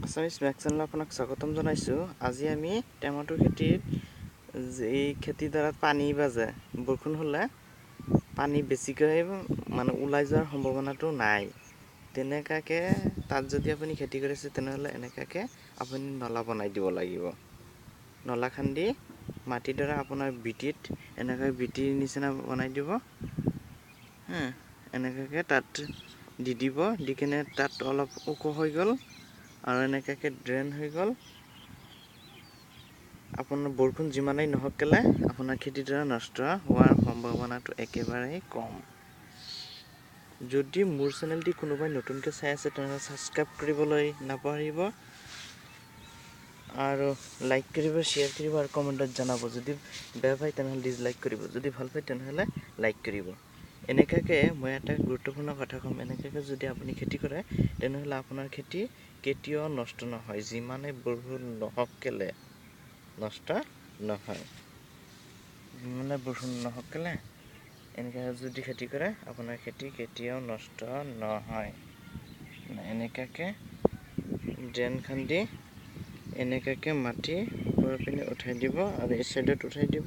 Assamese make channel আপোনাক স্বাগতম জনাইছোঁ। আজি আমি টমেটো খেতিত এই খেতিডৰাত পানী বাজে বৰষুণ হ'লে পানী বেছিকৈ ওলাই যোৱাৰ সম্ভাৱনাটো নাই। তেনেকুৱাকৈ তাত যদি আপুনি খেতি কৰিছে তেনেহ'লে এনেকুৱাকৈ আপুনি নলা বনাই দিব লাগিব। নলা খান্দি মাটিডৰা আপোনাৰ বিটিত এনেকৈ বিটিৰ নিচিনা বনাই দিব। এনেকুৱাকৈ তাত দি দিব, দি কিনে তাত অলপ ওখ হৈ গ'ল আৰু এনেকুৱাকৈ ড্ৰেইন হৈ গ'ল। আপোনাৰ বৰষুণ যিমানেই নহওক কেলে আপোনাৰ খেতিডৰা নষ্ট হোৱাৰ সম্ভাৱনাটো একেবাৰেই কম। যদি মোৰ চেনেলটি কোনোবাই নতুনকৈ চাই আছে তেনেহ'লে ছাবস্ক্ৰাইব কৰিবলৈ নাপাহৰিব আৰু লাইক কৰিব, শ্বেয়াৰ কৰিব আৰু কমেণ্টত জনাব। যদি বেয়া পায় তেনেহ'লে ডিছলাইক কৰিব, যদি ভাল পায় তেনেহ'লে লাইক কৰিব। এনেকুৱাকৈ মই এটা গুৰুত্বপূৰ্ণ কথা ক'ম, এনেকুৱাকৈ যদি আপুনি খেতি কৰে তেনেহ'লে আপোনাৰ খেতি কেতিয়াও নষ্ট নহয়। যিমানেই বৰষুণ নহওক কেলে নষ্ট নহয়। যিমানে বৰষুণ নহওক কেলে এনেকৈ যদি খেতি কৰে আপোনাৰ খেতি কেতিয়াও নষ্ট নহয়। এনেকুৱাকৈ ড্ৰেইন খান্দি এনেকুৱাকৈ মাটি ওপৰৰ পিনে উঠাই দিব আৰু এই চাইডত উঠাই দিব।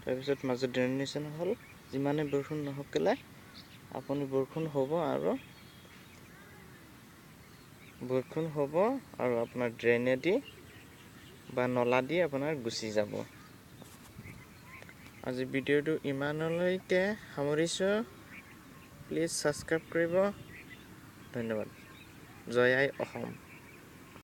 তাৰপিছত মাজত ড্ৰেইন নিচিনা হ'ল। যিমানে বৰষুণ নহওক কেলে আপুনি বৰষুণ হ'ব আৰু আপোনাৰ ড্ৰেইনেদি বা নলা দি আপোনাৰ গুচি যাব। আজি ভিডিঅ'টো ইমানলৈকে সামৰিছোঁ। প্লিজ ছাবস্ক্ৰাইব কৰিব। ধন্যবাদ। জয় আই অসম।